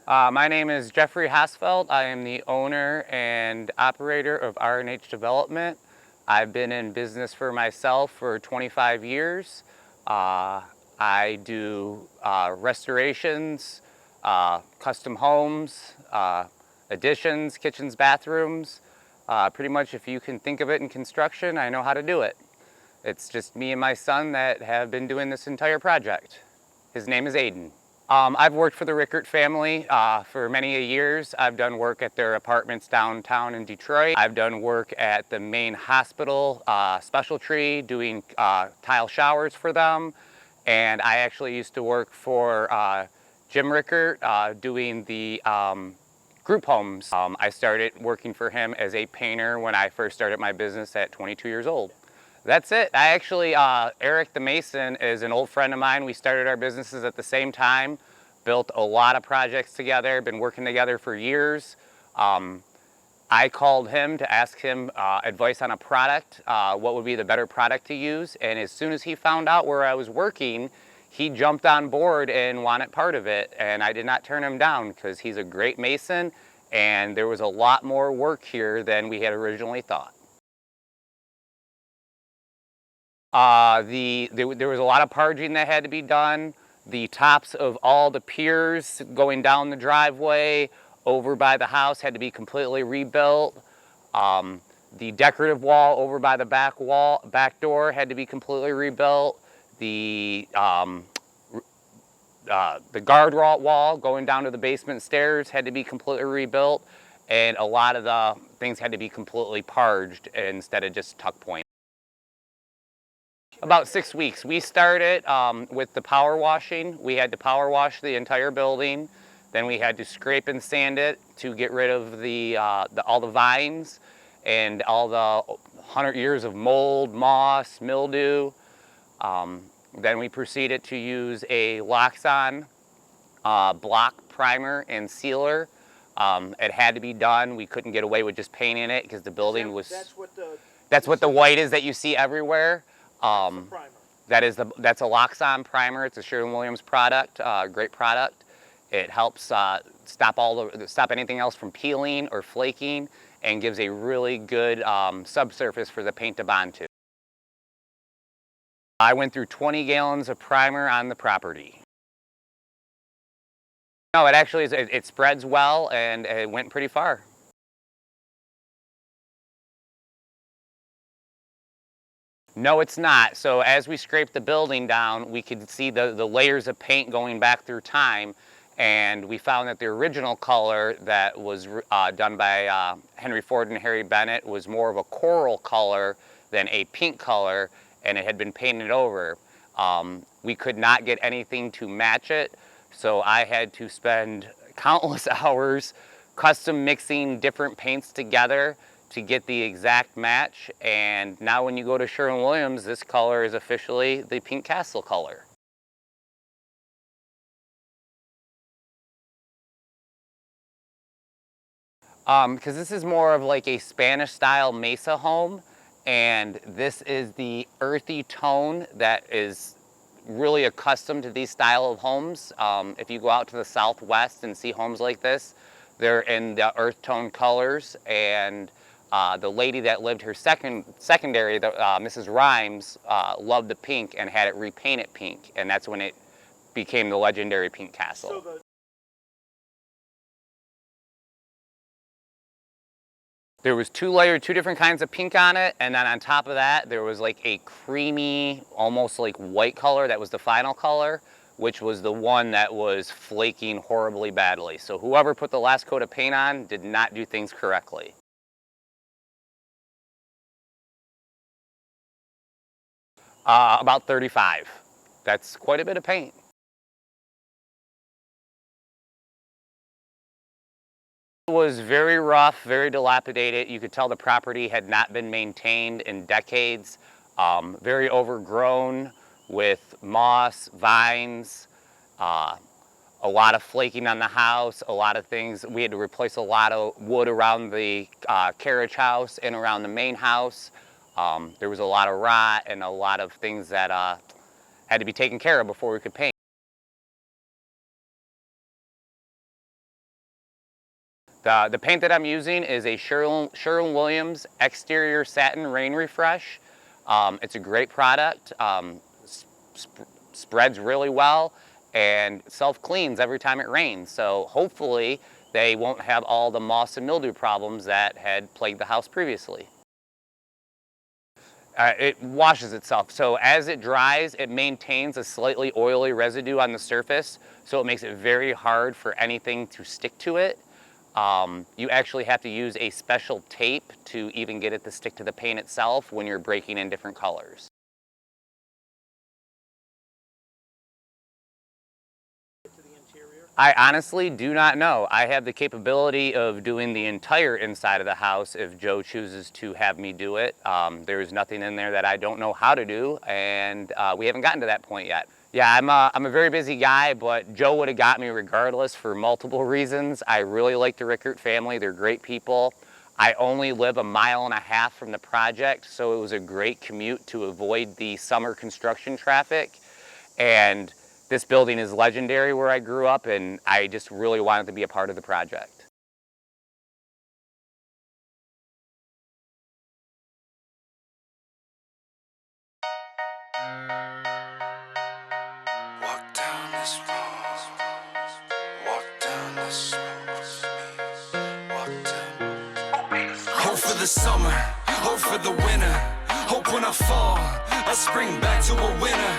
My name is Jeffrey Hosfelt. I am the owner and operator of R&H Development. I've been in business for myself for 25 years. I do restorations, custom homes, additions, kitchens, bathrooms. Pretty much if you can think of it in construction, I know how to do it. It's just me and my son that have been doing this entire project. His name is Aiden. I've worked for the Rickert family for many years. I've done work at their apartments downtown in Detroit. I've done work at the main hospital, Special Tree, doing tile showers for them. And I actually used to work for Jim Rickert doing the group homes. I started working for him as a painter when I first started my business at 22 years old. That's it. I actually, Eric the Mason is an old friend of mine. We started our businesses at the same time, built a lot of projects together, been working together for years. I called him to ask him advice on a product, what would be the better product to use. And as soon as he found out where I was working, he jumped on board and wanted part of it. And I did not turn him down because he's a great mason and there was a lot more work here than we had originally thought. There was a lot of parging that had to be done. The tops of all the piers going down the driveway over by the house had to be completely rebuilt. The decorative wall over by the back door had to be completely rebuilt. The guard wall going down to the basement stairs had to be completely rebuilt, and a lot of the things had to be completely parged instead of just tuck points. About 6 weeks. We started with the power washing. We had to power wash the entire building. Then we had to scrape and sand it to get rid of all the vines and all the 100 years of mold, moss, mildew. Then we proceeded to use a Loxon block primer and sealer. It had to be done. We couldn't get away with just painting it because the building was... That's what the white is that you see everywhere. That's a Loxon primer. It's a Sherwin-Williams product, great product. It helps stop anything else from peeling or flaking and gives a really good subsurface for the paint to bond to. I went through 20 gallons of primer on the property. No, it actually it spreads well and it went pretty far. No, it's not. So as we scraped the building down, we could see the layers of paint going back through time, and we found that the original color that was done by Henry Ford and Harry Bennett was more of a coral color than a pink color, and it had been painted over. We could not get anything to match it, so I had to spend countless hours custom mixing different paints together to get the exact match. And now when you go to Sherwin-Williams, this color is officially the Pink Castle color. Because this is more of like a Spanish style mesa home, and this is the earthy tone that is really accustomed to these style of homes. If you go out to the southwest and see homes like this, they're in the earth tone colors, and the lady that lived her secondary, Mrs. Rhymes, loved the pink and had it repainted pink, and that's when it became the legendary Pink Castle. There was two different kinds of pink on it, and then on top of that, there was like a creamy, almost like white color that was the final color, which was the one that was flaking horribly badly. So whoever put the last coat of paint on did not do things correctly. About 35. That's quite a bit of paint. It was very rough, very dilapidated. You could tell the property had not been maintained in decades. Very overgrown with moss, vines, a lot of flaking on the house, a lot of things. We had to replace a lot of wood around the carriage house and around the main house. There was a lot of rot and a lot of things that had to be taken care of before we could paint. The paint that I'm using is a Sherwin-Williams exterior satin rain refresh. It's a great product, spreads really well, and self-cleans every time it rains. So hopefully they won't have all the moss and mildew problems that had plagued the house previously. It washes itself. So as it dries, it maintains a slightly oily residue on the surface, so it makes it very hard for anything to stick to it. You actually have to use a special tape to even get it to stick to the paint itself when you're breaking in different colors. I honestly do not know. I have the capability of doing the entire inside of the house if Joe chooses to have me do it. There's nothing in there that I don't know how to do, and we haven't gotten to that point yet. Yeah, I'm a very busy guy, but Joe would have got me regardless for multiple reasons. I really like the Rickert family. They're great people. I only live 1.5 miles from the project, so it was a great commute to avoid the summer construction traffic. And this building is legendary where I grew up, and I just really wanted to be a part of the project. Walk down this road, walk down this road, walk down. Hope for the summer, hope for the winter, hope when I fall, I spring back to a winner.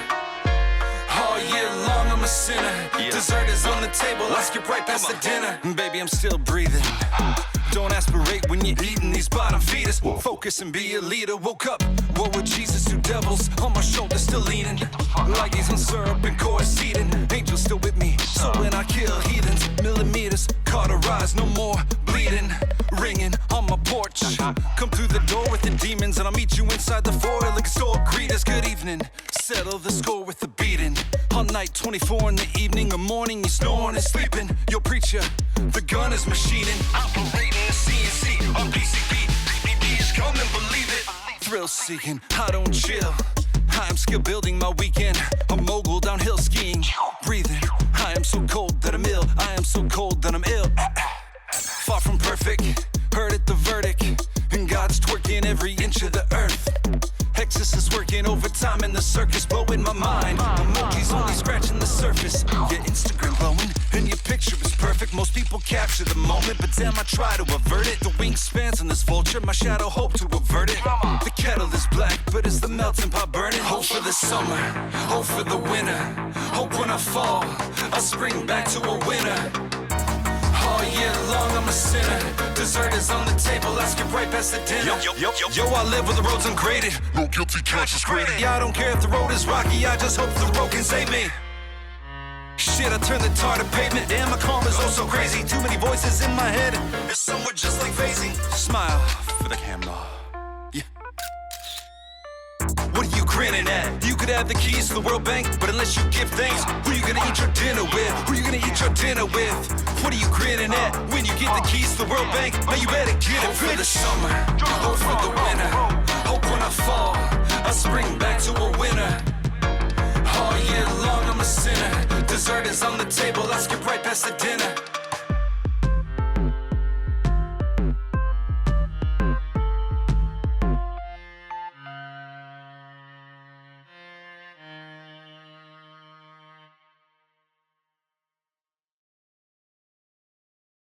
All year long I'm a sinner, dessert is on the table, I skip right past the dinner. Baby, I'm still breathing. Don't aspirate when you're eating these bottom feeders. Focus and be a leader. Woke up, what would Jesus do? Devils on my shoulders still leaning, like he's on syrup and chorus eating. Angels still with me, so when I kill heathens, millimeters cauterized, no more bleeding. Ringing on my porch, come through the door with the demons, and I'll meet you inside the foyer like a store greeters. Good evening, settle the score with the beating. All night, 24 in the evening or morning, you snoring and sleeping. Yo, preacher, the gun is machining. Operating the CNC on PCP. PPP is coming, believe it. Thrill seeking, I don't chill. I am skill building my weekend. A mogul downhill skiing. Breathing, I am so cold that I'm ill. I am so cold that I'm ill. Far from perfect, heard it the verdict. And God's twerking every inch of the earth. Hexus is working overtime in the circus, blowing my mind. Emojis only scratching the surface. Your Instagram glowing, and your picture is perfect. Most people capture the moment, but damn, I try to avert it. The wingspans on this vulture, my shadow hope to avert it. The kettle is black, but it's the melting pot burning. Hope for the summer, hope for the winter. Hope when I fall, I spring back to a winner. All year long I'm a sinner, dessert is on the table, I skip right past the dinner. Yo, I live where the road's ungraded, no guilty conscience graded. Yeah, I don't care if the road is rocky, I just hope the road can save me. Shit, I turn the tar to pavement, damn, my karma's oh so crazy. Too many voices in my head, it's somewhere just like phasing. Smile for the camera. Yeah. What are you grinning at? You could have the keys to the World Bank, but unless you give thanks, who you gonna eat your dinner with? Who you gonna eat your dinner with? What are you grinning at? When you get the keys to the World Bank, man, you better get it. Hope for the summer, hope for the winter. Hope when I fall, I spring back to a winner. All year long I'm a sinner, dessert is on the table, I skip right past the dinner.